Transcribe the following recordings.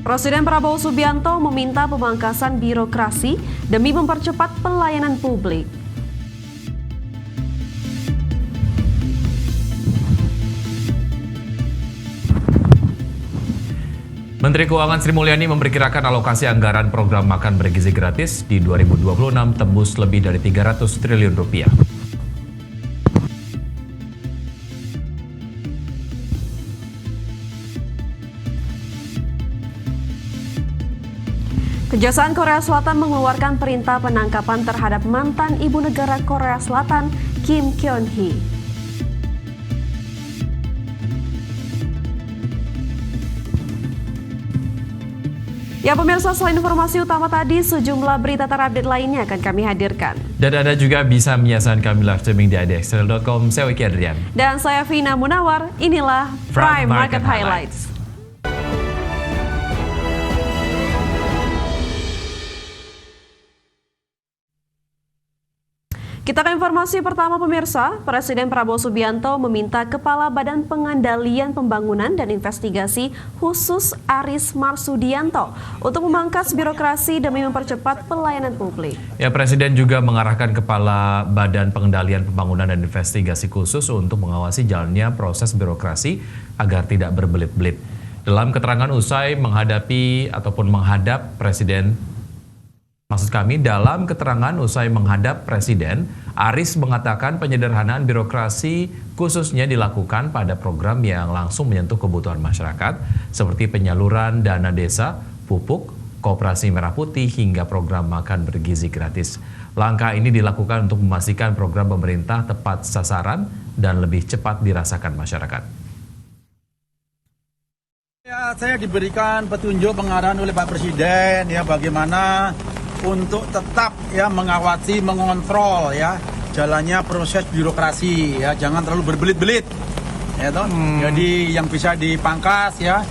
Presiden Prabowo Subianto meminta pemangkasan birokrasi demi mempercepat pelayanan publik. Menteri Keuangan Sri Mulyani memperkirakan alokasi anggaran program makan bergizi gratis di 2026 tembus lebih dari 300 triliun rupiah. Kejaksaan Korea Selatan mengeluarkan perintah penangkapan terhadap mantan ibu negara Korea Selatan, Kim Kyun-hee. Ya pemirsa, selain informasi utama tadi, sejumlah berita terupdate lainnya akan kami hadirkan. Dan Anda juga bisa menyaksikan kami live streaming di idxl.com. Saya Wiki Adrian. Dan saya Vina Munawar, inilah Prime Market Highlights. Kita ke informasi pertama pemirsa, Presiden Prabowo Subianto meminta Kepala Badan Pengendalian Pembangunan dan Investigasi khusus Aris Marsudianto untuk memangkas birokrasi demi mempercepat pelayanan publik. Ya, Presiden juga mengarahkan Kepala Badan Pengendalian Pembangunan dan Investigasi khusus untuk mengawasi jalannya proses birokrasi agar tidak berbelit-belit. Dalam keterangan usai menghadap Presiden, dalam keterangan usai menghadap Presiden, Aris mengatakan penyederhanaan birokrasi khususnya dilakukan pada program yang langsung menyentuh kebutuhan masyarakat seperti penyaluran dana desa, pupuk, Koperasi Merah Putih hingga program makan bergizi gratis. Langkah ini dilakukan untuk memastikan program pemerintah tepat sasaran dan lebih cepat dirasakan masyarakat. Ya, saya diberikan petunjuk pengarahan oleh Pak Presiden ya bagaimana untuk tetap ya mengawasi, mengontrol ya jalannya proses birokrasi ya, jangan terlalu berbelit-belit ya toh. Jadi yang bisa dipangkas ya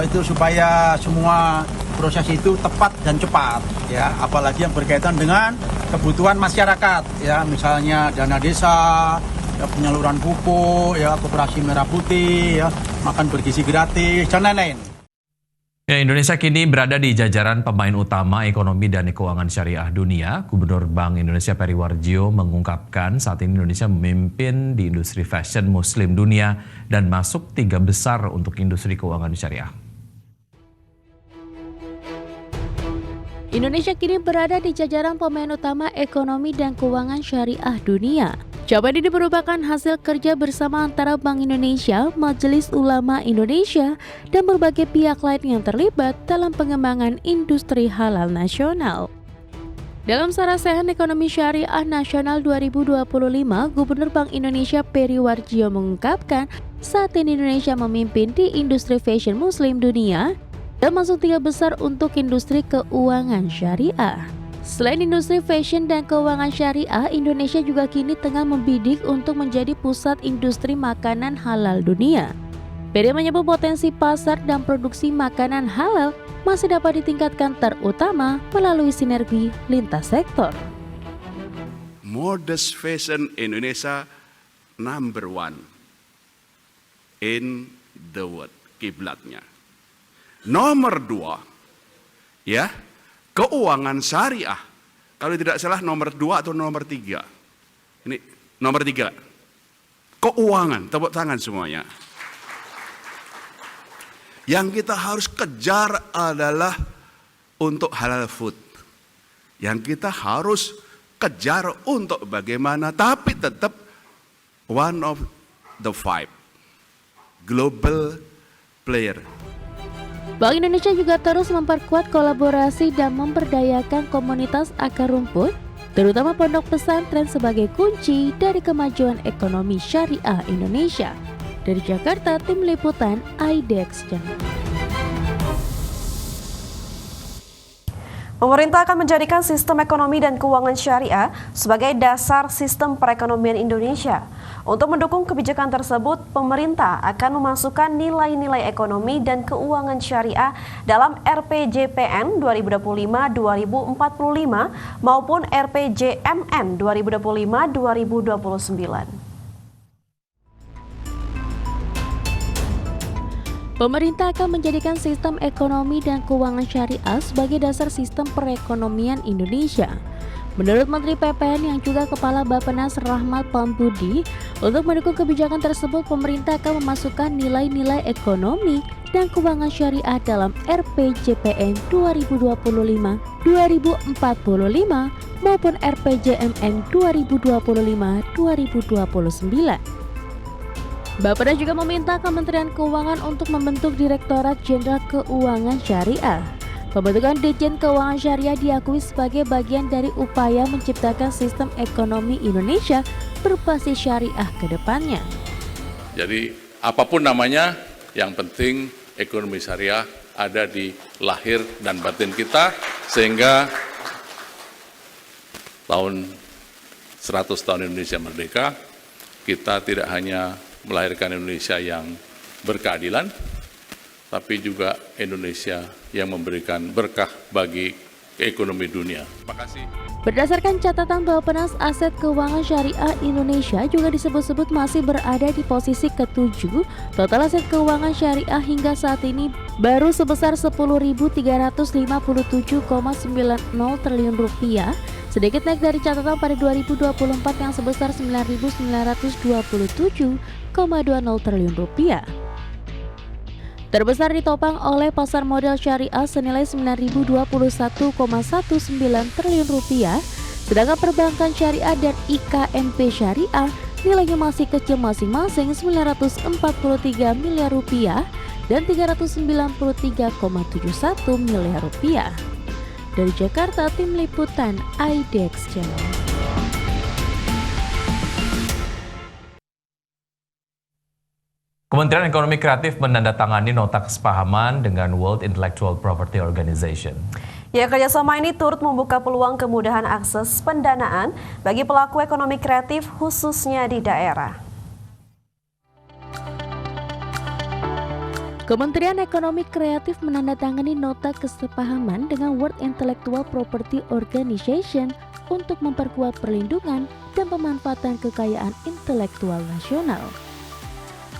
itu supaya semua proses itu tepat dan cepat ya, apalagi yang berkaitan dengan kebutuhan masyarakat ya, misalnya dana desa ya, penyaluran pupuk ya, Koperasi Merah Putih ya, makan bergizi gratis dan lain-lain. Ya, Indonesia kini berada di jajaran pemain utama ekonomi dan keuangan syariah dunia. Gubernur Bank Indonesia Peri Warjio mengungkapkan saat ini Indonesia memimpin di industri fashion muslim dunia dan masuk 3 besar untuk industri keuangan syariah. Indonesia kini berada di jajaran pemain utama ekonomi dan keuangan syariah dunia. Capaian ini merupakan hasil kerja bersama antara Bank Indonesia, Majelis Ulama Indonesia, dan berbagai pihak lain yang terlibat dalam pengembangan industri halal nasional. Dalam Sarasehan Ekonomi Syariah Nasional 2025, Gubernur Bank Indonesia Peri Warjio mengungkapkan saat ini Indonesia memimpin di industri fashion muslim dunia dan masuk 3 besar untuk industri keuangan syariah. Selain industri fashion dan keuangan syariah, Indonesia juga kini tengah membidik untuk menjadi pusat industri makanan halal dunia. Peri menyebut potensi pasar dan produksi makanan halal masih dapat ditingkatkan terutama melalui sinergi lintas sektor. Modest fashion Indonesia number 1 in the world, kiblatnya. Nomor 2, ya, keuangan syariah, kalau tidak salah nomor 2 atau nomor 3. Ini nomor 3. Keuangan, tepuk tangan semuanya. Yang kita harus kejar adalah untuk halal food. Yang kita harus kejar untuk bagaimana, tapi tetap one of the 5 global player. Bank Indonesia juga terus memperkuat kolaborasi dan memberdayakan komunitas akar rumput, terutama pondok pesantren sebagai kunci dari kemajuan ekonomi syariah Indonesia. Dari Jakarta, Tim Liputan IDX Channel. Pemerintah akan menjadikan sistem ekonomi dan keuangan syariah sebagai dasar sistem perekonomian Indonesia. Untuk mendukung kebijakan tersebut, pemerintah akan memasukkan nilai-nilai ekonomi dan keuangan syariah dalam RPJPN 2025-2045 maupun RPJMN 2025-2029. Pemerintah akan menjadikan sistem ekonomi dan keuangan syariah sebagai dasar sistem perekonomian Indonesia. Menurut Menteri PPN yang juga Kepala Bappenas Rahmat Pambudi, untuk mendukung kebijakan tersebut pemerintah akan memasukkan nilai-nilai ekonomi dan keuangan syariah dalam RPJPN 2025-2045 maupun RPJMN 2025-2029. Bappenas juga meminta Kementerian Keuangan untuk membentuk Direktorat Jenderal Keuangan Syariah. Pembentukan Ditjen Keuangan Syariah diakui sebagai bagian dari upaya menciptakan sistem ekonomi Indonesia berbasis syariah ke depannya. Jadi apapun namanya, yang penting ekonomi syariah ada di lahir dan batin kita, sehingga tahun 100 tahun Indonesia Merdeka, kita tidak hanya melahirkan Indonesia yang berkeadilan, tapi juga Indonesia yang memberikan berkah bagi ekonomi dunia. Terima kasih. Berdasarkan catatan Bappenas, aset keuangan syariah Indonesia juga disebut-sebut masih berada di posisi ke-7. Total aset keuangan syariah hingga saat ini baru sebesar 10.357,90 triliun rupiah, sedikit naik dari catatan pada 2024 yang sebesar 9.927,20 triliun rupiah. Terbesar ditopang oleh pasar modal syariah senilai 9.021,19 triliun rupiah, sedangkan perbankan syariah dan IKNP syariah nilainya masih kecil masing-masing 943 miliar rupiah dan 393,71 miliar rupiah. Dari Jakarta, Tim Liputan IDX Channel. Kementerian Ekonomi Kreatif menandatangani nota kesepahaman dengan World Intellectual Property Organization. Ya, kerjasama ini turut membuka peluang kemudahan akses pendanaan bagi pelaku ekonomi kreatif khususnya di daerah. Kementerian Ekonomi Kreatif menandatangani nota kesepahaman dengan World Intellectual Property Organization untuk memperkuat perlindungan dan pemanfaatan kekayaan intelektual nasional.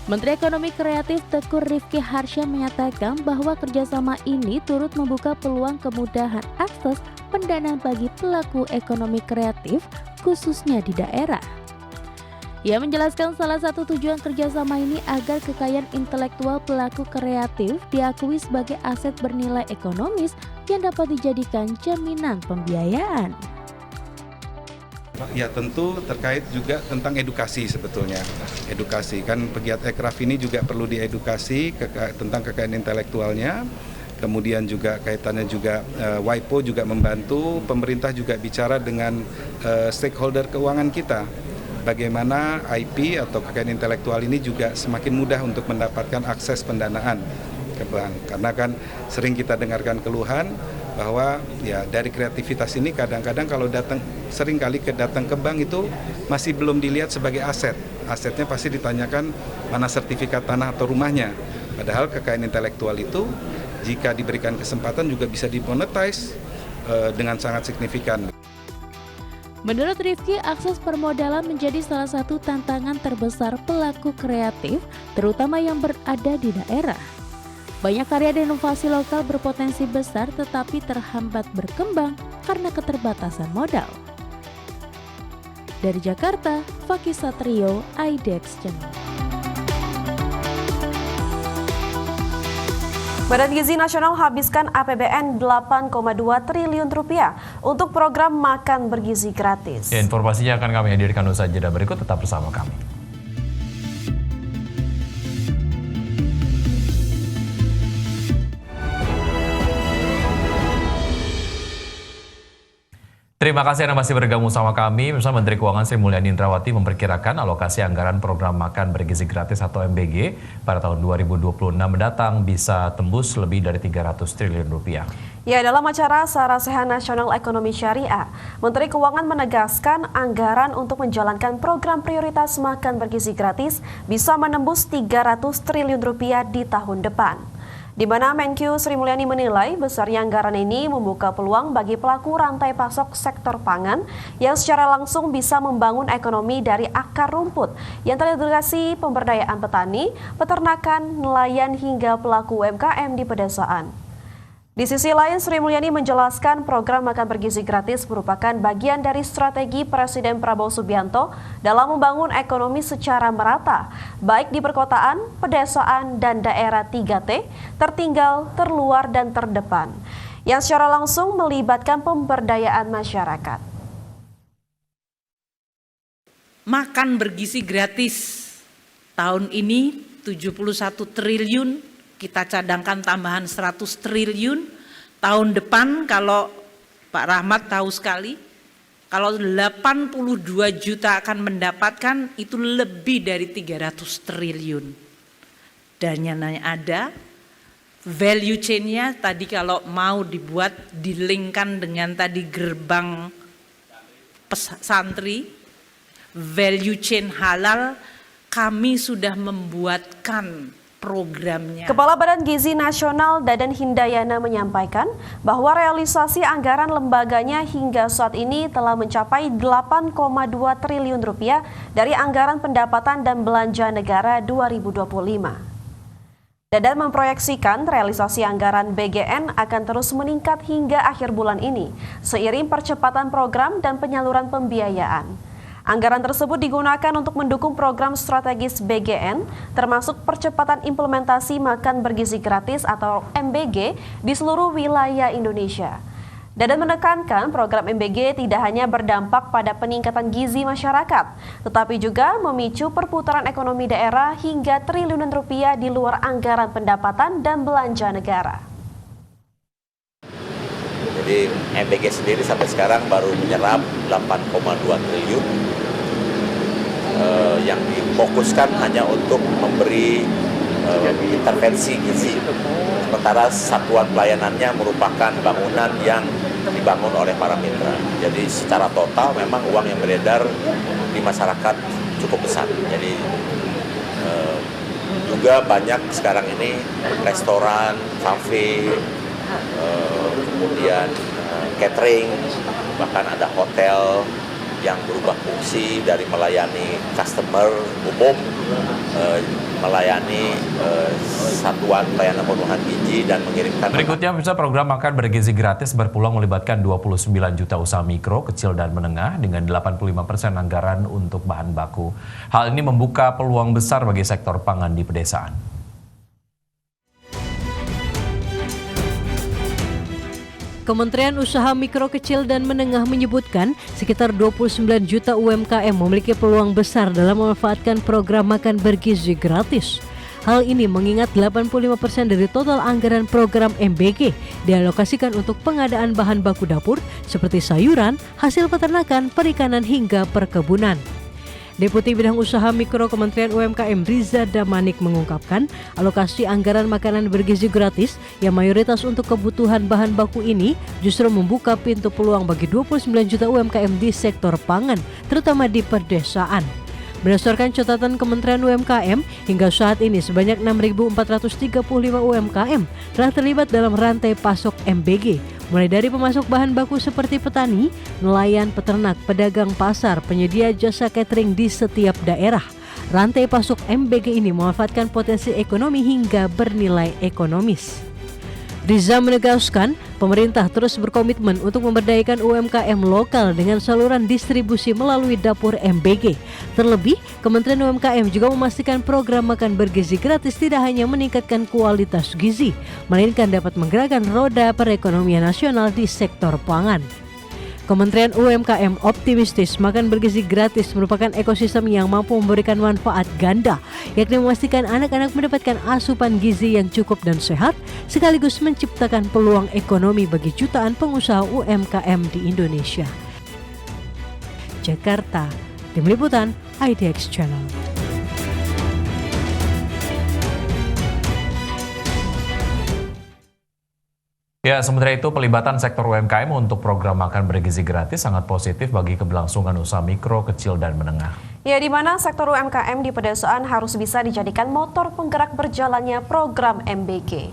Menteri Ekonomi Kreatif Teuku Rifki Harsha menyatakan bahwa kerjasama ini turut membuka peluang kemudahan akses pendanaan bagi pelaku ekonomi kreatif khususnya di daerah. Ia menjelaskan salah satu tujuan kerjasama ini agar kekayaan intelektual pelaku kreatif diakui sebagai aset bernilai ekonomis yang dapat dijadikan jaminan pembiayaan. Ya, tentu terkait juga tentang edukasi sebetulnya. Edukasi, kan pegiat ekraf ini juga perlu diedukasi tentang kekayaan intelektualnya. Kemudian juga kaitannya juga WIPO juga membantu, pemerintah juga bicara dengan stakeholder keuangan kita. Bagaimana IP atau kekayaan intelektual ini juga semakin mudah untuk mendapatkan akses pendanaan ke bank. Karena kan sering kita dengarkan keluhan bahwa ya dari kreativitas ini kadang-kadang kalau datang ke bank itu masih belum dilihat sebagai aset. Asetnya pasti ditanyakan mana sertifikat tanah atau rumahnya. Padahal kekayaan intelektual itu jika diberikan kesempatan juga bisa dimonetize dengan sangat signifikan. Menurut Rifki, akses permodalan menjadi salah satu tantangan terbesar pelaku kreatif, terutama yang berada di daerah. Banyak karya dan inovasi lokal berpotensi besar tetapi terhambat berkembang karena keterbatasan modal. Dari Jakarta, Fakih Satrio, IDX Channel. Badan Gizi Nasional habiskan APBN 8,2 triliun rupiah untuk program makan bergizi gratis. Ya, informasinya akan kami hadirkan usai jeda berikut, tetap bersama kami. Terima kasih Anda masih bergabung sama kami. Misalnya Menteri Keuangan Sri Mulyani Indrawati memperkirakan alokasi anggaran program makan bergizi gratis atau MBG pada tahun 2026 mendatang bisa tembus lebih dari 300 triliun rupiah. Ya, dalam acara Sarasehan Nasional Ekonomi Syariah, Menteri Keuangan menegaskan anggaran untuk menjalankan program prioritas makan bergizi gratis bisa menembus 300 triliun rupiah di tahun depan. di mana Menkyu Sri Mulyani menilai besarnya anggaran ini membuka peluang bagi pelaku rantai pasok sektor pangan yang secara langsung bisa membangun ekonomi dari akar rumput yang terintegrasi pemberdayaan petani, peternakan, nelayan hingga pelaku UMKM di pedesaan. Di sisi lain, Sri Mulyani menjelaskan program makan bergizi gratis merupakan bagian dari strategi Presiden Prabowo Subianto dalam membangun ekonomi secara merata, baik di perkotaan, pedesaan, dan daerah 3T, tertinggal, terluar, dan terdepan, yang secara langsung melibatkan pemberdayaan masyarakat. Makan bergizi gratis tahun ini 71 triliun, kita cadangkan tambahan 100 triliun. Tahun depan kalau Pak Rahmat tahu sekali, kalau 82 juta akan mendapatkan itu lebih dari 300 triliun. Dananya ada, value chain-nya tadi kalau mau dibuat dilingkan dengan tadi gerbang santri, value chain halal, kami sudah membuatkan programnya. Kepala Badan Gizi Nasional Dadan Hindayana menyampaikan bahwa realisasi anggaran lembaganya hingga saat ini telah mencapai 8,2 triliun rupiah dari anggaran pendapatan dan belanja negara 2025. Dadan memproyeksikan realisasi anggaran BGN akan terus meningkat hingga akhir bulan ini, seiring percepatan program dan penyaluran pembiayaan. Anggaran tersebut digunakan untuk mendukung program strategis BGN, termasuk percepatan implementasi makan bergizi gratis atau MBG di seluruh wilayah Indonesia. Dadan menekankan program MBG tidak hanya berdampak pada peningkatan gizi masyarakat, tetapi juga memicu perputaran ekonomi daerah hingga triliunan rupiah di luar anggaran pendapatan dan belanja negara. Jadi MBG sendiri sampai sekarang baru menyerap 8,2 triliun yang difokuskan hanya untuk memberi intervensi gizi. Sementara satuan pelayanannya merupakan bangunan yang dibangun oleh para mitra. Jadi secara total memang uang yang beredar di masyarakat cukup besar. Jadi juga banyak sekarang ini restoran, kafe, kemudian catering, bahkan ada hotel yang berubah fungsi dari melayani customer umum, melayani satuan pelayanan pemenuhan gizi dan mengirimkan. Berikutnya, bisa program makan bergizi gratis berpeluang melibatkan 29 juta usaha mikro, kecil dan menengah dengan 85% anggaran untuk bahan baku. Hal ini membuka peluang besar bagi sektor pangan di pedesaan. Kementerian Usaha Mikro Kecil dan Menengah menyebutkan sekitar 29 juta UMKM memiliki peluang besar dalam memanfaatkan program makan bergizi gratis. Hal ini mengingat 85% dari total anggaran program MBG dialokasikan untuk pengadaan bahan baku dapur seperti sayuran, hasil peternakan, perikanan hingga perkebunan. Deputi Bidang Usaha Mikro Kementerian UMKM Riza Damanik mengungkapkan alokasi anggaran makanan bergizi gratis yang mayoritas untuk kebutuhan bahan baku ini justru membuka pintu peluang bagi 29 juta UMKM di sektor pangan, terutama di pedesaan. Berdasarkan catatan Kementerian UMKM, hingga saat ini sebanyak 6.435 UMKM telah terlibat dalam rantai pasok MBG, mulai dari pemasok bahan baku seperti petani, nelayan, peternak, pedagang pasar, penyedia jasa catering di setiap daerah. Rantai pasok MBG ini memanfaatkan potensi ekonomi hingga bernilai ekonomis. Riza menegaskan, pemerintah terus berkomitmen untuk memberdayakan UMKM lokal dengan saluran distribusi melalui dapur MBG. Terlebih, Kementerian UMKM juga memastikan program makan bergizi gratis tidak hanya meningkatkan kualitas gizi, melainkan dapat menggerakkan roda perekonomian nasional di sektor pangan. Kementerian UMKM optimistis makan bergizi gratis merupakan ekosistem yang mampu memberikan manfaat ganda, yakni memastikan anak-anak mendapatkan asupan gizi yang cukup dan sehat, sekaligus menciptakan peluang ekonomi bagi jutaan pengusaha UMKM di Indonesia. Jakarta, Tim Liputan IDX Channel. Ya, sementara itu pelibatan sektor UMKM untuk program makan bergizi gratis sangat positif bagi keberlangsungan usaha mikro, kecil, dan menengah. Ya, di mana sektor UMKM di pedesaan harus bisa dijadikan motor penggerak berjalannya program MBG.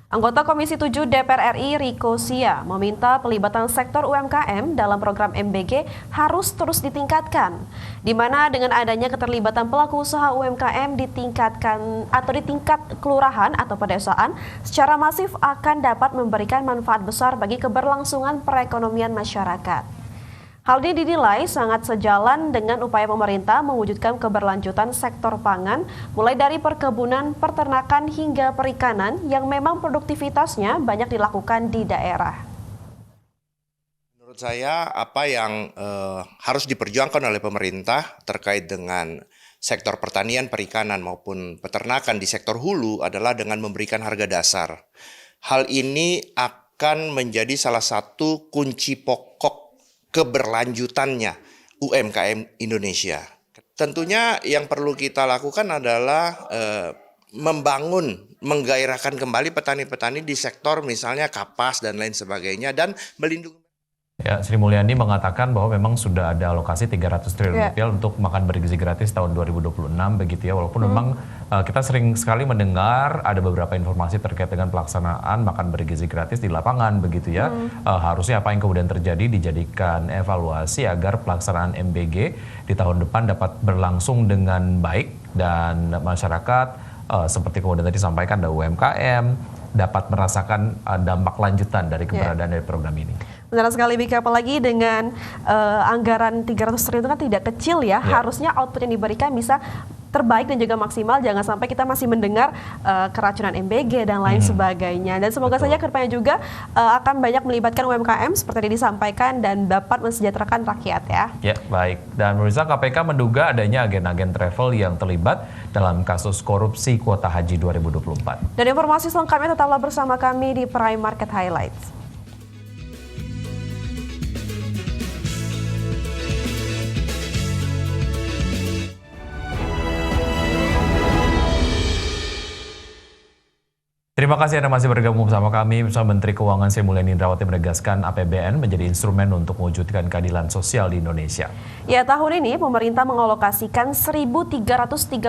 Anggota Komisi 7 DPR RI Riko Sia meminta pelibatan sektor UMKM dalam program MBG harus terus ditingkatkan, di mana dengan adanya keterlibatan pelaku usaha UMKM ditingkatkan atau di tingkat kelurahan atau pedesaan secara masif akan dapat memberikan manfaat besar bagi keberlangsungan perekonomian masyarakat. Hal ini dinilai sangat sejalan dengan upaya pemerintah mewujudkan keberlanjutan sektor pangan, mulai dari perkebunan, peternakan hingga perikanan yang memang produktivitasnya banyak dilakukan di daerah. Menurut saya apa yang harus diperjuangkan oleh pemerintah terkait dengan sektor pertanian, perikanan maupun peternakan di sektor hulu adalah dengan memberikan harga dasar. Hal ini akan menjadi salah satu kunci pokok keberlanjutannya UMKM Indonesia. Tentunya yang perlu kita lakukan adalah menggairahkan kembali petani-petani di sektor misalnya kapas dan lain sebagainya dan melindungi. Ya, Sri Mulyani mengatakan bahwa memang sudah ada alokasi 300 triliun rupiah untuk makan bergizi gratis tahun 2026 begitu ya. Walaupun memang kita sering sekali mendengar ada beberapa informasi terkait dengan pelaksanaan makan bergizi gratis di lapangan begitu ya. Harusnya apa yang kemudian terjadi dijadikan evaluasi agar pelaksanaan MBG di tahun depan dapat berlangsung dengan baik dan masyarakat seperti kemudian tadi disampaikan ada UMKM dapat merasakan dampak lanjutan dari keberadaan dari program ini. Benar sekali, Bika, apalagi dengan anggaran 300 triliun itu kan tidak kecil ya. Harusnya output yang diberikan bisa terbaik dan juga maksimal, jangan sampai kita masih mendengar keracunan MBG dan lain sebagainya. Dan semoga saja kedepannya juga akan banyak melibatkan UMKM seperti yang disampaikan dan dapat mensejahterakan rakyat ya. Ya, baik. Dan pemirsa, KPK menduga adanya agen-agen travel yang terlibat dalam kasus korupsi kuota haji 2024. Dan informasi selengkapnya tetaplah bersama kami di Prime Market Highlights. Terima kasih Anda masih bergabung bersama kami. Bersama Menteri Keuangan Sri Mulyani Indrawati menegaskan APBN menjadi instrumen untuk mewujudkan keadilan sosial di Indonesia. Ya, tahun ini pemerintah mengalokasikan 1.333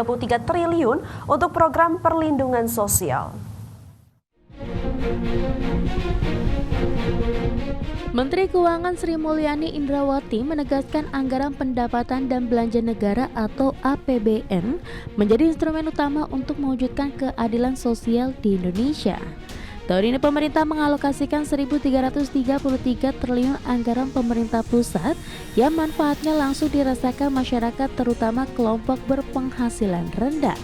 triliun untuk program perlindungan sosial. Menteri Keuangan Sri Mulyani Indrawati menegaskan anggaran pendapatan dan belanja negara atau APBN menjadi instrumen utama untuk mewujudkan keadilan sosial di Indonesia. Tahun ini pemerintah mengalokasikan 1.333 triliun anggaran pemerintah pusat yang manfaatnya langsung dirasakan masyarakat terutama kelompok berpenghasilan rendah.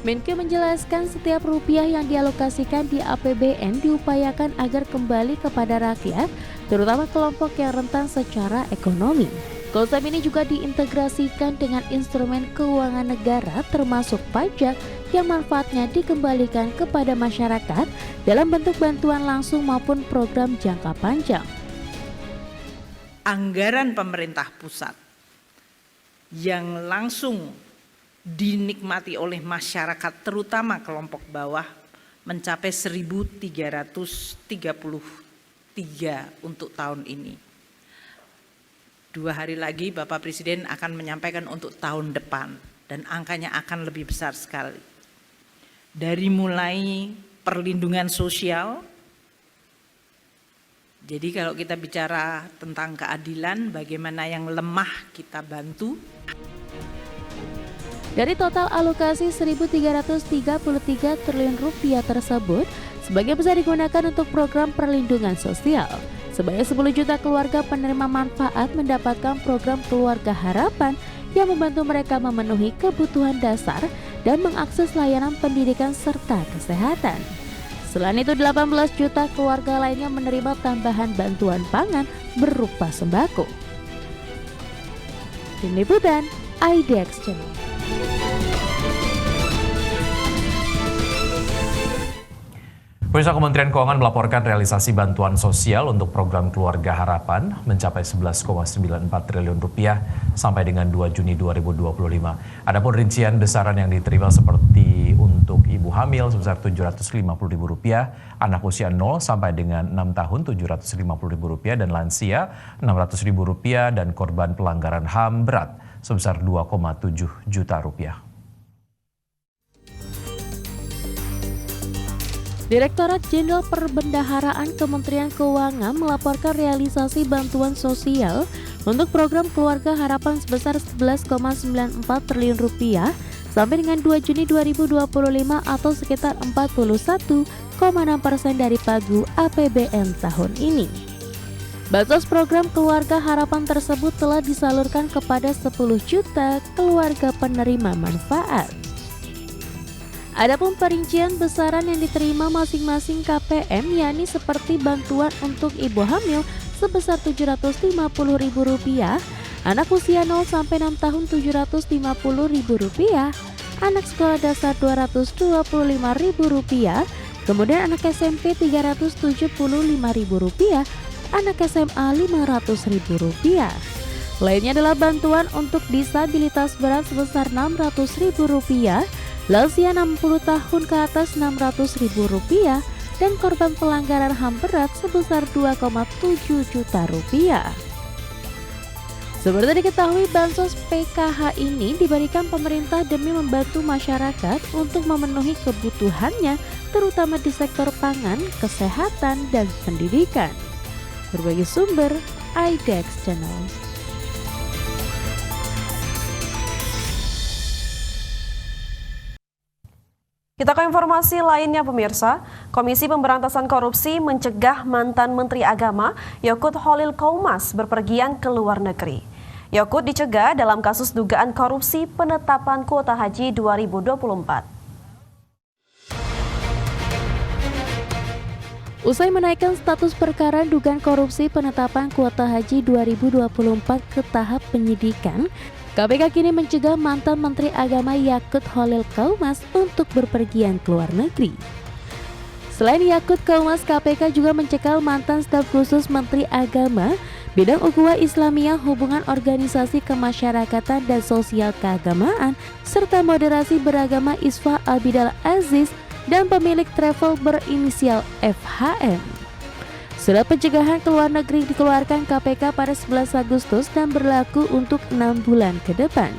Menkeu menjelaskan setiap rupiah yang dialokasikan di APBN diupayakan agar kembali kepada rakyat, terutama kelompok yang rentan secara ekonomi. Konsep ini juga diintegrasikan dengan instrumen keuangan negara termasuk pajak yang manfaatnya dikembalikan kepada masyarakat dalam bentuk bantuan langsung maupun program jangka panjang. Anggaran pemerintah pusat yang langsung dinikmati oleh masyarakat terutama kelompok bawah mencapai 1.333 untuk tahun ini. 2 hari lagi Bapak Presiden akan menyampaikan untuk tahun depan dan angkanya akan lebih besar sekali. Dari mulai perlindungan sosial, jadi kalau kita bicara tentang keadilan, bagaimana yang lemah kita bantu. Dari total alokasi 1.333 triliun rupiah tersebut, sebagian besar digunakan untuk program perlindungan sosial. Sebanyak 10 juta keluarga penerima manfaat mendapatkan program Keluarga Harapan yang membantu mereka memenuhi kebutuhan dasar dan mengakses layanan pendidikan serta kesehatan. Selain itu, 18 juta keluarga lainnya menerima tambahan bantuan pangan berupa sembako. Tim Liputan, IDX Channel. Pemirsa, Kementerian Keuangan melaporkan realisasi bantuan sosial untuk program Keluarga Harapan mencapai 11,94 triliun rupiah sampai dengan 2 Juni 2025. Adapun rincian besaran yang diterima seperti untuk ibu hamil sebesar Rp750.000, anak usia 0 sampai dengan 6 tahun Rp750.000 dan lansia Rp600.000 dan korban pelanggaran HAM berat sebesar Rp2,7 juta. Direktorat Jenderal Perbendaharaan Kementerian Keuangan melaporkan realisasi bantuan sosial untuk program Keluarga Harapan sebesar 11,94 triliun rupiah sampai dengan 2 Juni 2025 atau sekitar 41,6% dari pagu APBN tahun ini. Bansos program Keluarga Harapan tersebut telah disalurkan kepada 10 juta keluarga penerima manfaat. Adapun perincian besaran yang diterima masing-masing KPM yakni seperti bantuan untuk ibu hamil sebesar Rp750.000, anak usia 0 sampai 6 tahun Rp750.000, anak sekolah dasar Rp225.000, kemudian anak SMP Rp375.000, anak SMA Rp500.000. Lainnya adalah bantuan untuk disabilitas berat sebesar Rp600.000, lansia 60 tahun ke atas Rp600.000, dan korban pelanggaran HAM berat sebesar Rp2,7 juta. Seperti diketahui, bansos PKH ini diberikan pemerintah demi membantu masyarakat untuk memenuhi kebutuhannya, terutama di sektor pangan, kesehatan, dan pendidikan. Berbagai sumber, IDEX Channel. Kita ke informasi lainnya pemirsa, Komisi Pemberantasan Korupsi mencegah mantan Menteri Agama Yakut Khalil Qaumas berpergian ke luar negeri. Yakut dicegah dalam kasus dugaan korupsi penetapan kuota haji 2024. Usai menaikkan status perkara dugaan korupsi penetapan kuota haji 2024 ke tahap penyidikan, KPK kini mencegah mantan Menteri Agama Yakut Khalil Qaumas untuk berpergian ke luar negeri. Selain Yakut Qaumas, KPK juga mencekal mantan staf khusus Menteri Agama bidang ukhuwah Islamiyah, hubungan organisasi kemasyarakatan dan sosial keagamaan, serta moderasi beragama Isfa Albidal Aziz dan pemilik travel berinisial FHM. Surat pencegahan ke luar negeri dikeluarkan KPK pada 11 Agustus dan berlaku untuk 6 bulan ke depan.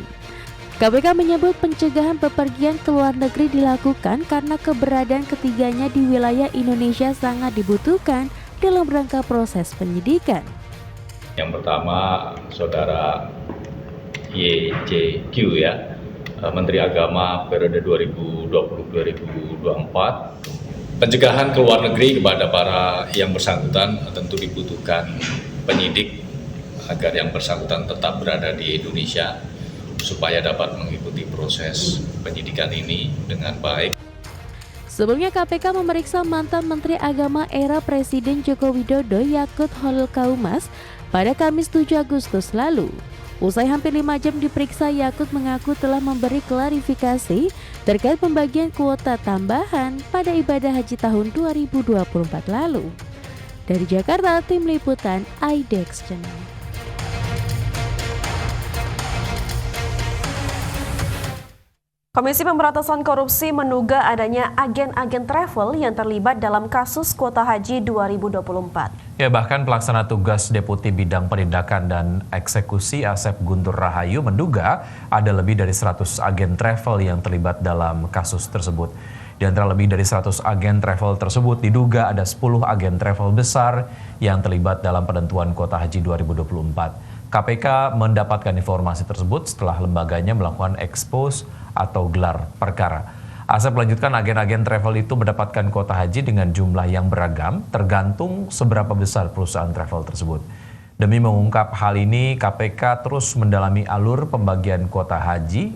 KPK menyebut pencegahan bepergian ke luar negeri dilakukan karena keberadaan ketiganya di wilayah Indonesia sangat dibutuhkan dalam rangka proses penyidikan. Yang pertama, Saudara YJQ ya, Menteri Agama periode 2020-2024. Pencegahan ke luar negeri kepada para yang bersangkutan tentu dibutuhkan penyidik agar yang bersangkutan tetap berada di Indonesia supaya dapat mengikuti proses penyidikan ini dengan baik. Sebelumnya KPK memeriksa mantan Menteri Agama era Presiden Joko Widodo Yakut Khalil Qaumas pada Kamis 7 Agustus lalu. Usai hampir 5 jam diperiksa, Yakut mengaku telah memberi klarifikasi terkait pembagian kuota tambahan pada ibadah haji tahun 2024 lalu. Dari Jakarta, tim liputan IDEX Channel. Komisi Pemberantasan Korupsi menduga adanya agen-agen travel yang terlibat dalam kasus kuota haji 2024. Ya, bahkan pelaksana tugas Deputi Bidang Penindakan dan Eksekusi Asep Guntur Rahayu menduga ada lebih dari 100 agen travel yang terlibat dalam kasus tersebut. Di antara lebih dari 100 agen travel tersebut diduga ada 10 agen travel besar yang terlibat dalam penentuan kuota haji 2024. KPK mendapatkan informasi tersebut setelah lembaganya melakukan expose atau gelar perkara. Asep melanjutkan agen-agen travel itu mendapatkan kuota haji dengan jumlah yang beragam tergantung seberapa besar perusahaan travel tersebut. Demi mengungkap hal ini, KPK terus mendalami alur pembagian kuota haji,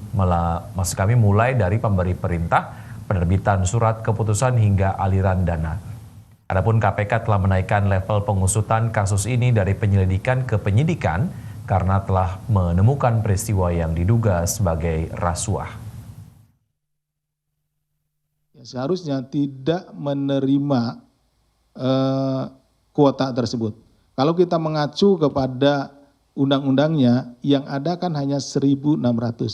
maksud kami mulai dari pemberi perintah, penerbitan surat keputusan hingga aliran dana. Adapun KPK telah menaikkan level pengusutan kasus ini dari penyelidikan ke penyidikan karena telah menemukan peristiwa yang diduga sebagai rasuah. Seharusnya tidak menerima kuota tersebut. Kalau kita mengacu kepada undang-undangnya, yang ada kan hanya 1.600,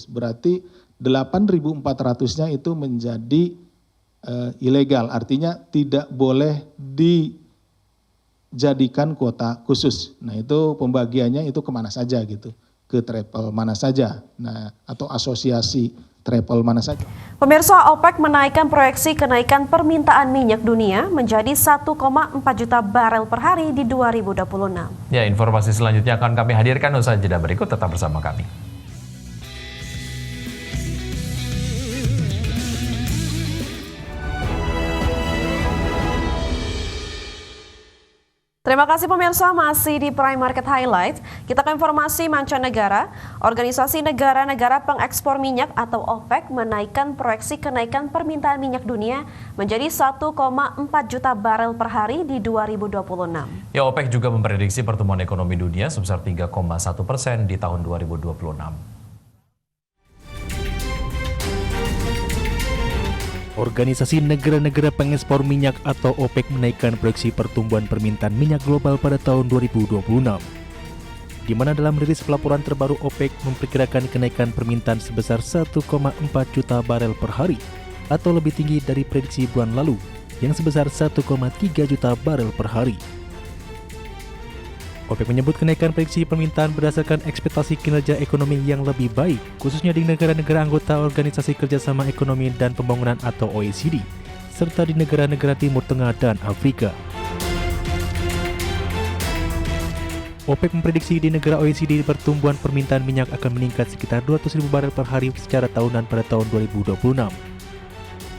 berarti 8.400-nya itu menjadi ilegal, artinya tidak boleh dijadikan kuota khusus. Nah itu pembagiannya itu kemana saja gitu, ke travel mana saja, nah atau asosiasi travel mana saja. Pemirsa, OPEC menaikkan proyeksi kenaikan permintaan minyak dunia menjadi 1,4 juta barel per hari di 2026. Ya, informasi selanjutnya akan kami hadirkan usai jeda berikut, tetap bersama kami. Terima kasih pemirsa, masih di Prime Market Highlight. Kita ke informasi mancanegara. Organisasi negara-negara pengekspor minyak atau OPEC menaikkan proyeksi kenaikan permintaan minyak dunia menjadi 1,4 juta barel per hari di 2026. Ya, OPEC juga memprediksi pertumbuhan ekonomi dunia sebesar 3,1% di tahun 2026. Organisasi negara-negara pengekspor minyak atau OPEC menaikkan proyeksi pertumbuhan permintaan minyak global pada tahun 2026. Di mana dalam rilis pelaporan terbaru OPEC memperkirakan kenaikan permintaan sebesar 1,4 juta barel per hari atau lebih tinggi dari prediksi bulan lalu yang sebesar 1,3 juta barel per hari. OPEC menyebut kenaikan prediksi permintaan berdasarkan ekspektasi kinerja ekonomi yang lebih baik, khususnya di negara-negara anggota Organisasi Kerjasama Ekonomi dan Pembangunan atau OECD, serta di negara-negara Timur Tengah dan Afrika. OPEC memprediksi di negara OECD pertumbuhan permintaan minyak akan meningkat sekitar 200.000 barel per hari secara tahunan pada tahun 2026,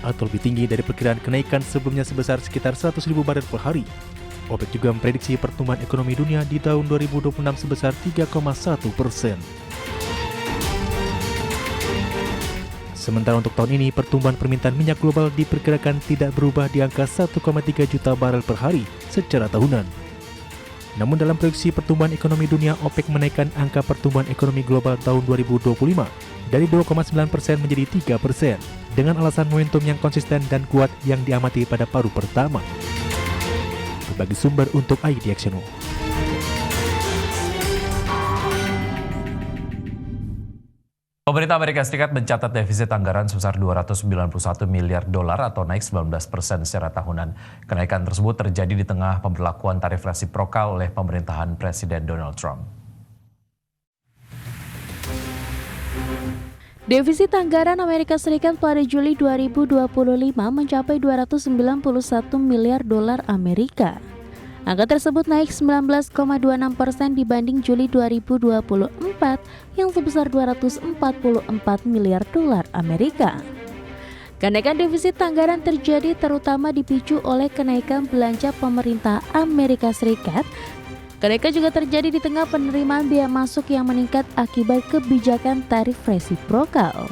atau lebih tinggi dari perkiraan kenaikan sebelumnya sebesar sekitar 100.000 barel per hari. OPEC juga memprediksi pertumbuhan ekonomi dunia di tahun 2026 sebesar 3,1%. Sementara untuk tahun ini, pertumbuhan permintaan minyak global diperkirakan tidak berubah di angka 1,3 juta barel per hari secara tahunan. Namun dalam proyeksi pertumbuhan ekonomi dunia, OPEC menaikkan angka pertumbuhan ekonomi global tahun 2025 dari 2,9% menjadi 3%, dengan alasan momentum yang konsisten dan kuat yang diamati pada paruh pertama. Bagi sumber untuk IDXNO. Pemerintah Amerika Serikat mencatat defisit anggaran sebesar 291 miliar dolar atau naik 19% secara tahunan. Kenaikan tersebut terjadi di tengah pemberlakuan tarif resiprokal oleh pemerintahan Presiden Donald Trump. Defisit anggaran Amerika Serikat pada Juli 2025 mencapai 291 miliar dolar Amerika. Angka tersebut naik 19,26% dibanding Juli 2024 yang sebesar 244 miliar dolar Amerika. Kenaikan defisit anggaran terjadi terutama dipicu oleh kenaikan belanja pemerintah Amerika Serikat. Kenaikan juga terjadi di tengah penerimaan biaya masuk yang meningkat akibat kebijakan tarif resiprokal.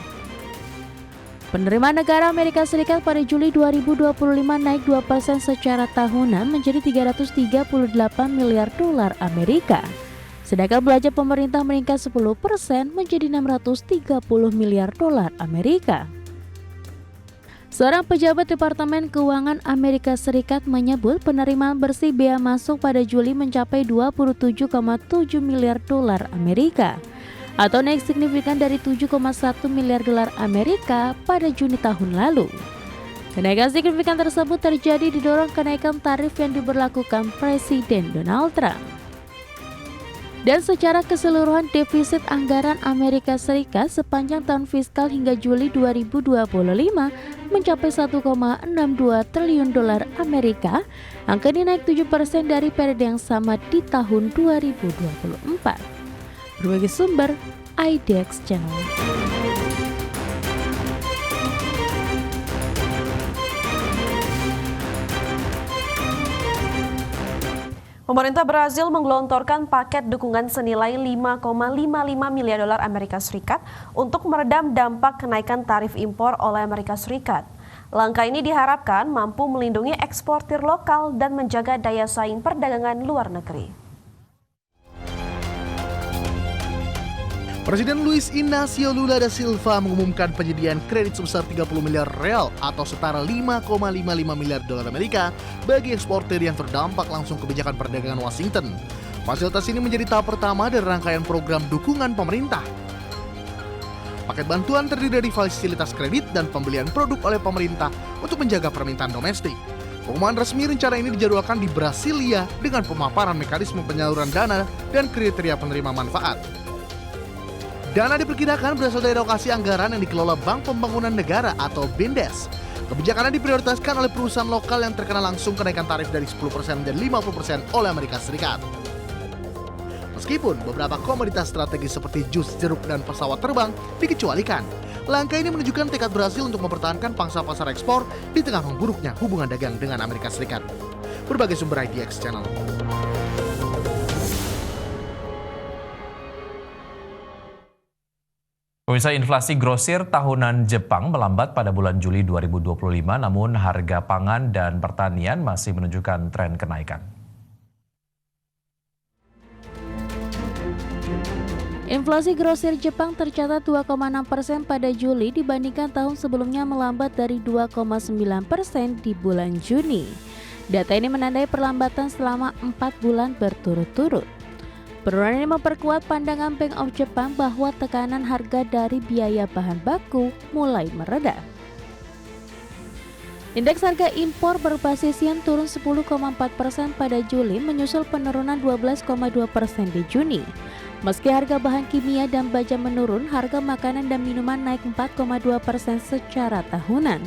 Penerimaan negara Amerika Serikat pada Juli 2025 naik 2% secara tahunan menjadi 338 miliar dolar Amerika. Sedangkan belanja pemerintah meningkat 10% menjadi 630 miliar dolar Amerika. Seorang pejabat Departemen Keuangan Amerika Serikat menyebut penerimaan bersih bea masuk pada Juli mencapai 27,7 miliar dolar Amerika atau naik signifikan dari 7,1 miliar dolar Amerika pada Juni tahun lalu. Kenaikan signifikan tersebut terjadi didorong kenaikan tarif yang diberlakukan Presiden Donald Trump. Dan secara keseluruhan defisit anggaran Amerika Serikat sepanjang tahun fiskal hingga Juli 2025 mencapai 1,62 triliun dolar Amerika. Angka ini naik 7% dari periode yang sama di tahun 2024. Berbagai sumber IDX Channel. Pemerintah Brazil menggelontorkan paket dukungan senilai 5,55 miliar dolar Amerika Serikat untuk meredam dampak kenaikan tarif impor oleh Amerika Serikat. Langkah ini diharapkan mampu melindungi eksportir lokal dan menjaga daya saing perdagangan luar negeri. Presiden Luiz Inácio Lula da Silva mengumumkan penyediaan kredit sebesar 30 miliar real atau setara 5,55 miliar dolar Amerika bagi eksportir yang terdampak langsung kebijakan perdagangan Washington. Fasilitas ini menjadi tahap pertama dari rangkaian program dukungan pemerintah. Paket bantuan terdiri dari fasilitas kredit dan pembelian produk oleh pemerintah untuk menjaga permintaan domestik. Pengumuman resmi rencana ini dijadwalkan di Brasilia dengan pemaparan mekanisme penyaluran dana dan kriteria penerima manfaat. Dana diperkirakan berasal dari alokasi anggaran yang dikelola Bank Pembangunan Negara atau BINDES. Kebijakannya diprioritaskan oleh perusahaan lokal yang terkena langsung kenaikan tarif dari 10% dan 50% oleh Amerika Serikat. Meskipun beberapa komoditas strategis seperti jus, jeruk, dan pesawat terbang dikecualikan, langkah ini menunjukkan tekad Brasil untuk mempertahankan pangsa pasar ekspor di tengah memburuknya hubungan dagang dengan Amerika Serikat. Berbagai sumber IDX Channel. Pemirsa, inflasi grosir tahunan Jepang melambat pada bulan Juli 2025, namun harga pangan dan pertanian masih menunjukkan tren kenaikan. Inflasi grosir Jepang tercatat 2,6% pada Juli dibandingkan tahun sebelumnya melambat dari 2,9% di bulan Juni. Data ini menandai perlambatan selama 4 bulan berturut-turut. Penurunan ini memperkuat pandangan Bank of Japan bahwa tekanan harga dari biaya bahan baku mulai mereda. Indeks harga impor berbasis yen turun 10,4% pada Juli menyusul penurunan 12,2% di Juni. Meski harga bahan kimia dan baja menurun, harga makanan dan minuman naik 4,2% secara tahunan.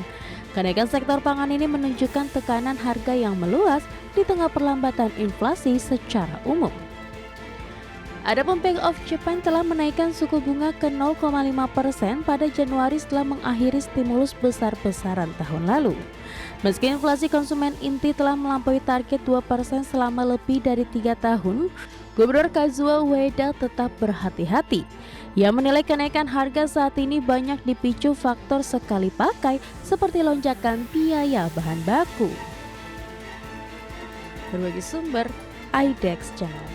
Kenaikan sektor pangan ini menunjukkan tekanan harga yang meluas di tengah perlambatan inflasi secara umum. Adapun Bank of Japan telah menaikkan suku bunga ke 0,5% pada Januari setelah mengakhiri stimulus besar-besaran tahun lalu. Meski inflasi konsumen inti telah melampaui target 2% selama lebih dari 3 tahun, Gubernur Kazuo Ueda tetap berhati-hati. Ia menilai kenaikan harga saat ini banyak dipicu faktor sekali pakai seperti lonjakan biaya bahan baku. Berbagai sumber IDX Channel.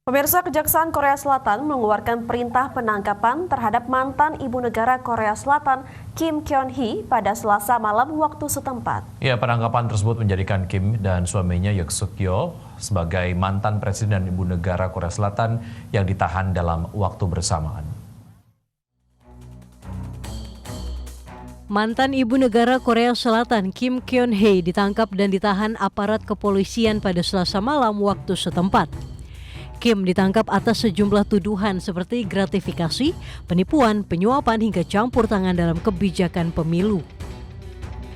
Pemirsa, Kejaksaan Korea Selatan mengeluarkan perintah penangkapan terhadap mantan ibu negara Korea Selatan Kim Kyun-hee pada Selasa malam waktu setempat. Ya, penangkapan tersebut menjadikan Kim dan suaminya Yoon Suk-yeol sebagai mantan presiden ibu negara Korea Selatan yang ditahan dalam waktu bersamaan. Mantan ibu negara Korea Selatan Kim Kyun-hee ditangkap dan ditahan aparat kepolisian pada Selasa malam waktu setempat. Kim ditangkap atas sejumlah tuduhan seperti gratifikasi, penipuan, penyuapan hingga campur tangan dalam kebijakan pemilu.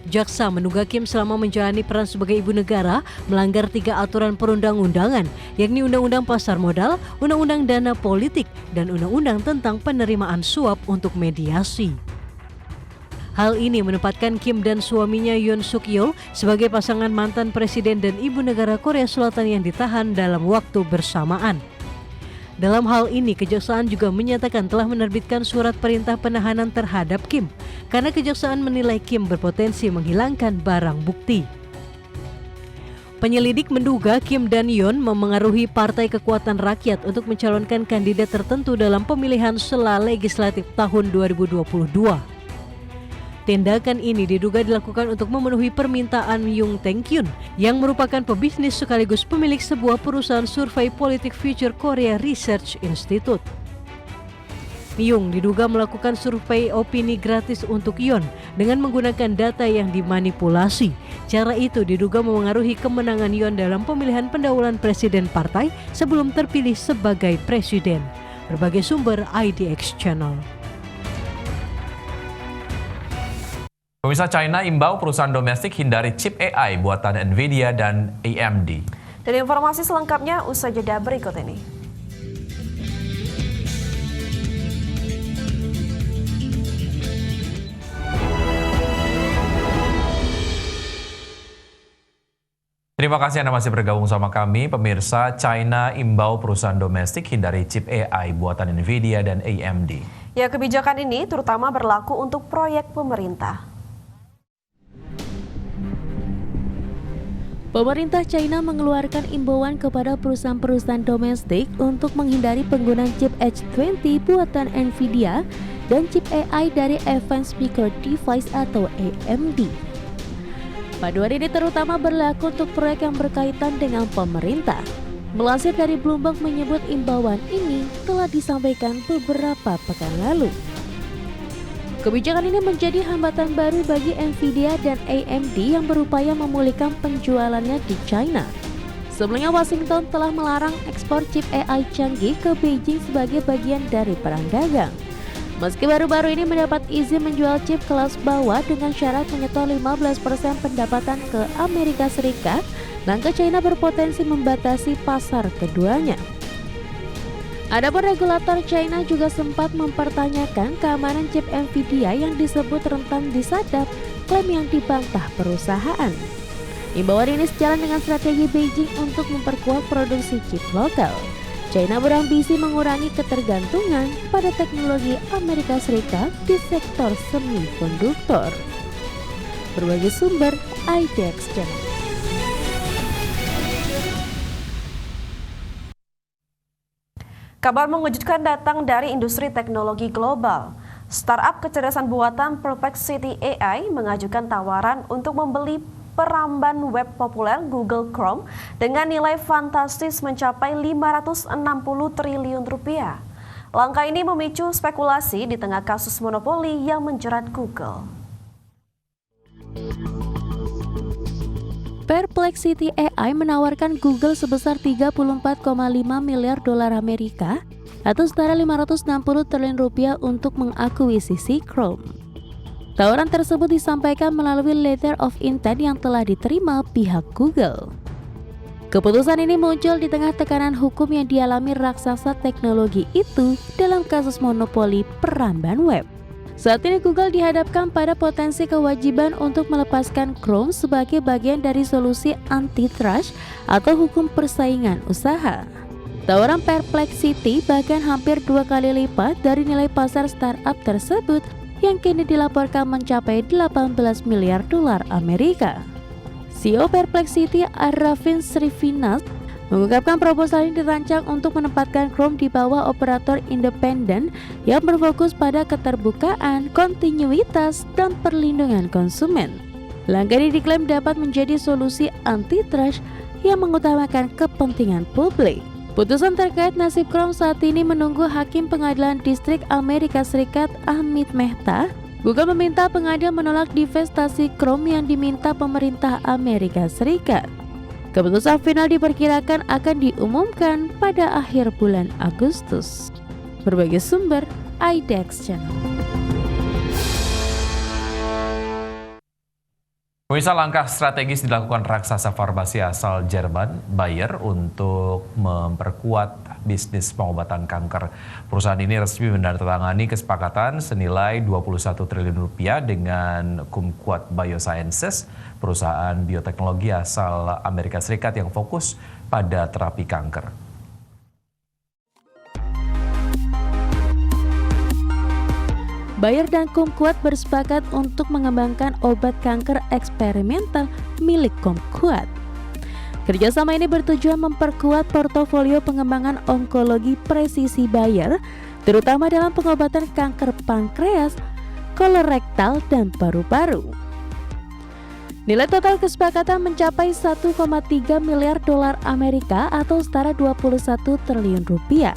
Jaksa menduga Kim selama menjalani peran sebagai ibu negara melanggar 3 aturan perundang-undangan, yakni Undang-Undang Pasar Modal, Undang-Undang Dana Politik, dan Undang-Undang tentang penerimaan suap untuk mediasi. Hal ini menempatkan Kim dan suaminya Yoon Suk-yeol sebagai pasangan mantan presiden dan ibu negara Korea Selatan yang ditahan dalam waktu bersamaan. Dalam hal ini, Kejaksaan juga menyatakan telah menerbitkan surat perintah penahanan terhadap Kim karena Kejaksaan menilai Kim berpotensi menghilangkan barang bukti. Penyelidik menduga Kim dan Yoon memengaruhi Partai Kekuatan Rakyat untuk mencalonkan kandidat tertentu dalam pemilihan sela legislatif tahun 2022. Tindakan ini diduga dilakukan untuk memenuhi permintaan Yoon Taek-kyun yang merupakan pebisnis sekaligus pemilik sebuah perusahaan survei politik Future Korea Research Institute. Yoon diduga melakukan survei opini gratis untuk Yoon dengan menggunakan data yang dimanipulasi. Cara itu diduga memengaruhi kemenangan Yoon dalam pemilihan pendahuluan presiden partai sebelum terpilih sebagai presiden. Berbagai sumber IDX Channel. Pemirsa, China imbau perusahaan domestik hindari chip AI buatan Nvidia dan AMD. Dan informasi selengkapnya usai jeda berikut ini. Terima kasih Anda masih bergabung sama kami. Pemirsa, China imbau perusahaan domestik hindari chip AI buatan Nvidia dan AMD. Ya, kebijakan ini terutama berlaku untuk proyek pemerintah. Pemerintah China mengeluarkan imbauan kepada perusahaan-perusahaan domestik untuk menghindari penggunaan chip H20 buatan Nvidia dan chip AI dari Advanced Micro Device atau AMD. Paduan ini terutama berlaku untuk proyek yang berkaitan dengan pemerintah. Melansir dari Bloomberg menyebut imbauan ini telah disampaikan beberapa pekan lalu. Kebijakan ini menjadi hambatan baru bagi Nvidia dan AMD yang berupaya memulihkan penjualannya di China. Sebelumnya Washington telah melarang ekspor chip AI canggih ke Beijing sebagai bagian dari perang dagang. Meski baru-baru ini mendapat izin menjual chip kelas bawah dengan syarat menyetor 15% pendapatan ke Amerika Serikat, langkah China berpotensi membatasi pasar keduanya. Adapun regulator China juga sempat mempertanyakan keamanan chip Nvidia yang disebut rentan disadap, klaim yang dibantah perusahaan. Imbauan ini sejalan dengan strategi Beijing untuk memperkuat produksi chip lokal. China berambisi mengurangi ketergantungan pada teknologi Amerika Serikat di sektor semikonduktor. Berbagai sumber, IDX Channel. Kabar mengejutkan datang dari industri teknologi global. Startup kecerdasan buatan Perplexity AI mengajukan tawaran untuk membeli peramban web populer Google Chrome dengan nilai fantastis mencapai 560 triliun rupiah. Langkah ini memicu spekulasi di tengah kasus monopoli yang menjerat Google. Perplexity AI menawarkan Google sebesar 34,5 miliar dolar Amerika atau setara 560 triliun rupiah untuk mengakuisisi Chrome. Tawaran tersebut disampaikan melalui letter of intent yang telah diterima pihak Google. Keputusan ini muncul di tengah tekanan hukum yang dialami raksasa teknologi itu dalam kasus monopoli peramban web. Saat ini Google dihadapkan pada potensi kewajiban untuk melepaskan Chrome sebagai bagian dari solusi antitrust atau hukum persaingan usaha. Tawaran Perplexity bahkan hampir 2 kali lipat dari nilai pasar startup tersebut yang kini dilaporkan mencapai 18 miliar dolar Amerika. CEO Perplexity Arvind Srivanas mengungkapkan proposal ini dirancang untuk menempatkan Chrome di bawah operator independen yang berfokus pada keterbukaan, kontinuitas, dan perlindungan konsumen. Langkah ini diklaim dapat menjadi solusi antitrust yang mengutamakan kepentingan publik. Putusan terkait nasib Chrome saat ini menunggu Hakim Pengadilan Distrik Amerika Serikat Amit Mehta. Google meminta pengadilan menolak divestasi Chrome yang diminta pemerintah Amerika Serikat. Keputusan final diperkirakan akan diumumkan pada akhir bulan Agustus. Berbagai sumber, IDX Channel. Pemirsa, langkah strategis dilakukan raksasa farmasi asal Jerman, Bayer, untuk memperkuat bisnis pengobatan kanker. Perusahaan ini resmi menandatangani kesepakatan senilai 21 triliun rupiah dengan Kumquat Biosciences, perusahaan bioteknologi asal Amerika Serikat yang fokus pada terapi kanker. Bayer dan Kumquat bersepakat untuk mengembangkan obat kanker eksperimental milik Kumquat. Kerjasama ini bertujuan memperkuat portofolio pengembangan onkologi presisi Bayer, terutama dalam pengobatan kanker pankreas, kolorektal, dan paru-paru. Nilai total kesepakatan mencapai 1,3 miliar dolar Amerika atau setara 21 triliun rupiah.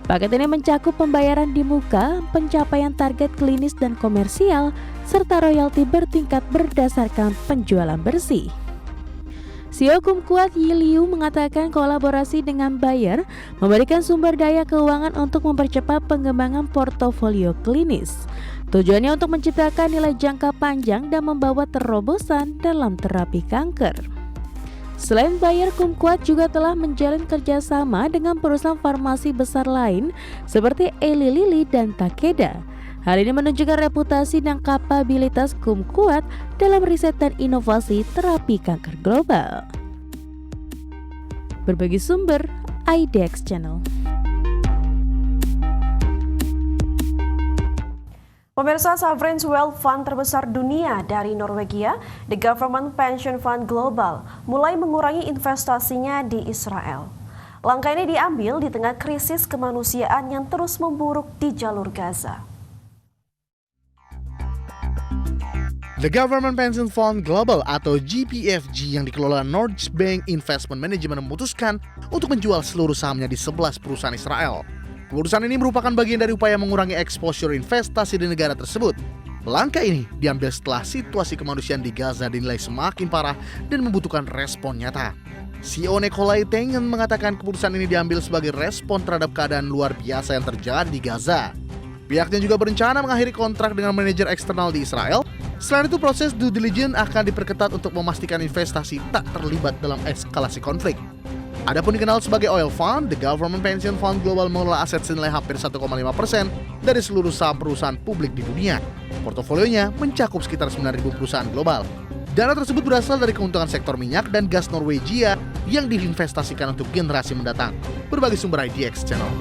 Paket ini mencakup pembayaran di muka, pencapaian target klinis dan komersial, serta royalti bertingkat berdasarkan penjualan bersih. CEO Kumquat Yi Liu mengatakan kolaborasi dengan Bayer memberikan sumber daya keuangan untuk mempercepat pengembangan portofolio klinis. Tujuannya untuk menciptakan nilai jangka panjang dan membawa terobosan dalam terapi kanker. Selain Bayer, Kumquat juga telah menjalin kerjasama dengan perusahaan farmasi besar lain seperti Eli Lilly dan Takeda. Hal ini menunjukkan reputasi dan kapabilitas Kumquat dalam riset dan inovasi terapi kanker global. Berbagi sumber, IDX Channel. Pemirsa, Sovereign Wealth Fund terbesar dunia dari Norwegia, The Government Pension Fund Global, mulai mengurangi investasinya di Israel. Langkah ini diambil di tengah krisis kemanusiaan yang terus memburuk di jalur Gaza. The Government Pension Fund Global atau GPFG yang dikelola Norges Bank Investment Management memutuskan untuk menjual seluruh sahamnya di 11 perusahaan Israel. Keputusan ini merupakan bagian dari upaya mengurangi exposure investasi di negara tersebut. Langkah ini diambil setelah situasi kemanusiaan di Gaza dinilai semakin parah dan membutuhkan respon nyata. CEO Nikolai Tengen mengatakan keputusan ini diambil sebagai respon terhadap keadaan luar biasa yang terjadi di Gaza. Pihaknya juga berencana mengakhiri kontrak dengan manajer eksternal di Israel. Selain itu, proses due diligence akan diperketat untuk memastikan investasi tak terlibat dalam eskalasi konflik. Adapun dikenal sebagai Oil Fund, The Government Pension Fund Global mengelola aset senilai hampir 1,5% dari seluruh saham perusahaan publik di dunia. Portofolionya mencakup sekitar 9.000 perusahaan global. Dana tersebut berasal dari keuntungan sektor minyak dan gas Norwegia yang diinvestasikan untuk generasi mendatang. Berbagai sumber IDX Channel.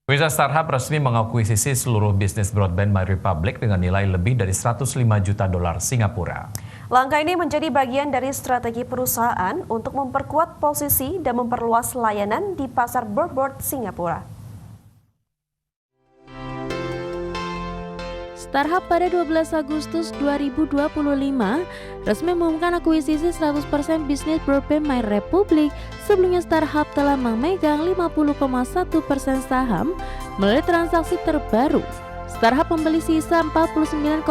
Pemirsa, Starhub resmi mengakuisisi seluruh bisnis broadband MyRepublic dengan nilai lebih dari 105 juta dolar Singapura. Langkah ini menjadi bagian dari strategi perusahaan untuk memperkuat posisi dan memperluas layanan di pasar broadband Singapura. Starhub pada 12 Agustus 2025 resmi mengumumkan akuisisi 100% bisnis broadband MyRepublic. Sebelumnya Starhub telah memegang 50,1% saham melalui transaksi terbaru. Starhub membeli sisa 49,9%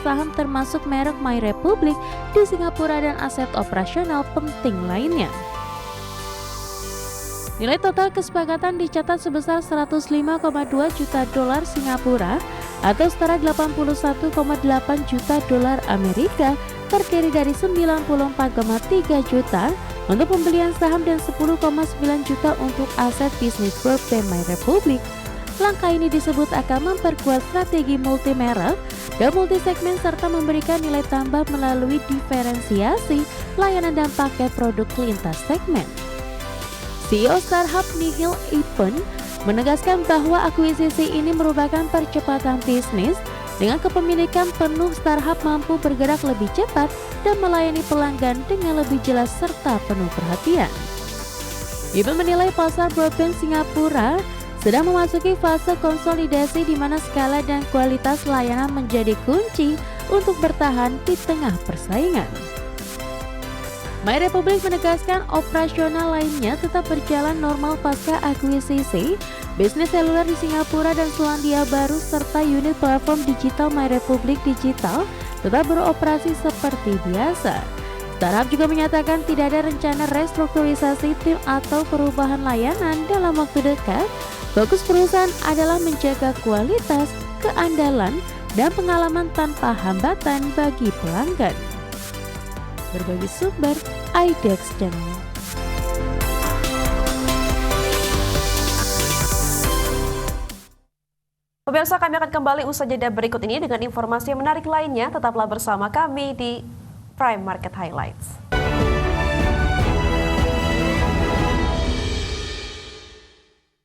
saham termasuk merek MyRepublic di Singapura dan aset operasional penting lainnya. Nilai total kesepakatan dicatat sebesar 105,2 juta dolar Singapura atau setara 81,8 juta dolar Amerika, terdiri dari 94,3 juta untuk pembelian saham dan 10,9 juta untuk aset bisnis broadband MyRepublic. Langkah ini disebut akan memperkuat strategi multi-merek dan multi-segmen serta memberikan nilai tambah melalui diferensiasi layanan dan paket produk lintas segmen. CEO Starhub Nihil Eapen menegaskan bahwa akuisisi ini merupakan percepatan bisnis. Dengan kepemilikan penuh, Starhub mampu bergerak lebih cepat dan melayani pelanggan dengan lebih jelas serta penuh perhatian. Eapen menilai pasar broadband Singapura sedang memasuki fase konsolidasi di mana skala dan kualitas layanan menjadi kunci untuk bertahan di tengah persaingan. MyRepublic menegaskan operasional lainnya tetap berjalan normal pasca akuisisi. Bisnis seluler di Singapura dan Selandia Baru serta unit platform digital MyRepublic Digital tetap beroperasi seperti biasa. Starhub juga menyatakan tidak ada rencana restrukturisasi tim atau perubahan layanan dalam waktu dekat. Fokus perusahaan adalah menjaga kualitas, keandalan, dan pengalaman tanpa hambatan bagi pelanggan. Berbagai sumber IDX Channel. Pemirsa, kami akan kembali usai jeda berikut ini dengan informasi menarik lainnya. Tetaplah bersama kami di Prime Market Highlights.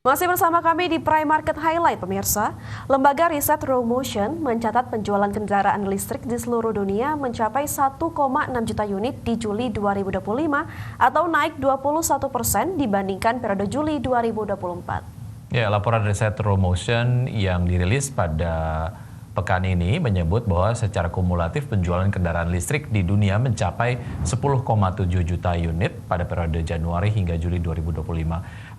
Masih bersama kami di Prime Market Highlight, pemirsa. Lembaga riset Rowmotion mencatat penjualan kendaraan listrik di seluruh dunia mencapai 1,6 juta unit di Juli 2025 atau naik 21% dibandingkan periode Juli 2024. Ya, laporan riset Rowmotion yang dirilis pada pekan ini menyebut bahwa secara kumulatif penjualan kendaraan listrik di dunia mencapai 10,7 juta unit pada periode Januari hingga Juli 2025.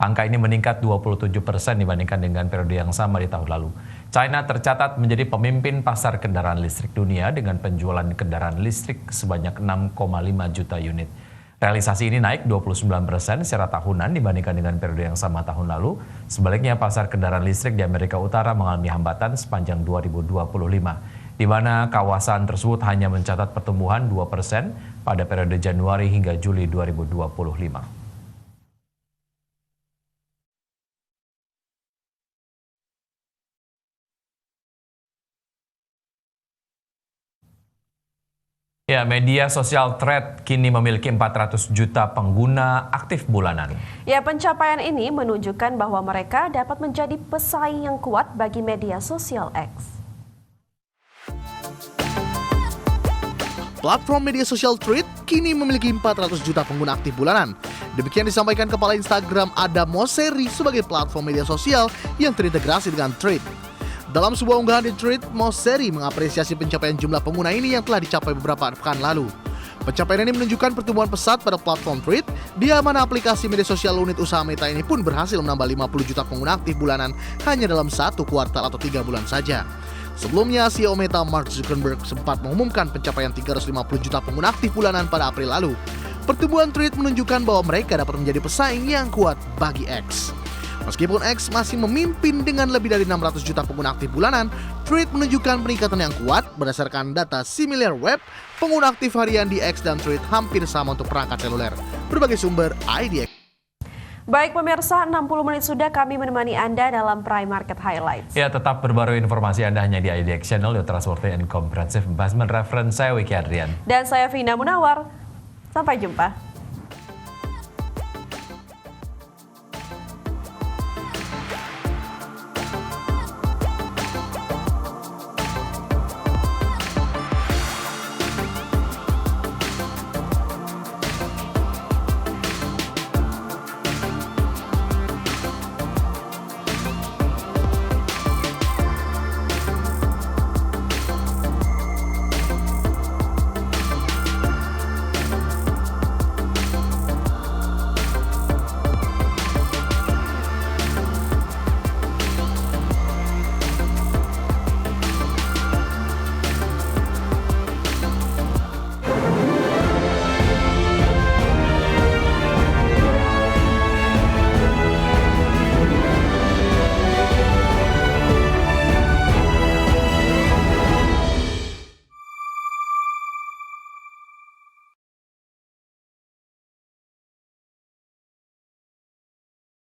Angka ini meningkat 27% dibandingkan dengan periode yang sama di tahun lalu. China tercatat menjadi pemimpin pasar kendaraan listrik dunia dengan penjualan kendaraan listrik sebanyak 6,5 juta unit. Realisasi ini naik 29% secara tahunan dibandingkan dengan periode yang sama tahun lalu. Sebaliknya, pasar kendaraan listrik di Amerika Utara mengalami hambatan sepanjang 2025, di mana kawasan tersebut hanya mencatat pertumbuhan 2% pada periode Januari hingga Juli 2025. Ya, media sosial Thread kini memiliki 400 juta pengguna aktif bulanan. Ya, pencapaian ini menunjukkan bahwa mereka dapat menjadi pesaing yang kuat bagi media sosial X. Platform media sosial Thread kini memiliki 400 juta pengguna aktif bulanan. Demikian disampaikan Kepala Instagram Adam Mosseri sebagai platform media sosial yang terintegrasi dengan Thread. Dalam sebuah unggahan di Thread, Mosseri mengapresiasi pencapaian jumlah pengguna ini yang telah dicapai beberapa pekan lalu. Pencapaian ini menunjukkan pertumbuhan pesat pada platform Thread, di mana aplikasi media sosial unit usaha Meta ini pun berhasil menambah 50 juta pengguna aktif bulanan hanya dalam 1 kuartal atau 3 bulan saja. Sebelumnya, CEO Meta Mark Zuckerberg sempat mengumumkan pencapaian 350 juta pengguna aktif bulanan pada April lalu. Pertumbuhan Threads menunjukkan bahwa mereka dapat menjadi pesaing yang kuat bagi X. Meskipun X masih memimpin dengan lebih dari 600 juta pengguna aktif bulanan, Threads menunjukkan peningkatan yang kuat berdasarkan data SimilarWeb. Pengguna aktif harian di X dan Threads hampir sama untuk perangkat seluler. Berbagai sumber IDX. Baik pemirsa, 60 menit sudah kami menemani Anda dalam Prime Market Highlights. Ya, tetap berbarui informasi Anda hanya di IDX Channel, your trustworthy and comprehensive investment reference. Saya Wiki Adrian. Dan saya Vina Munawar. Sampai jumpa.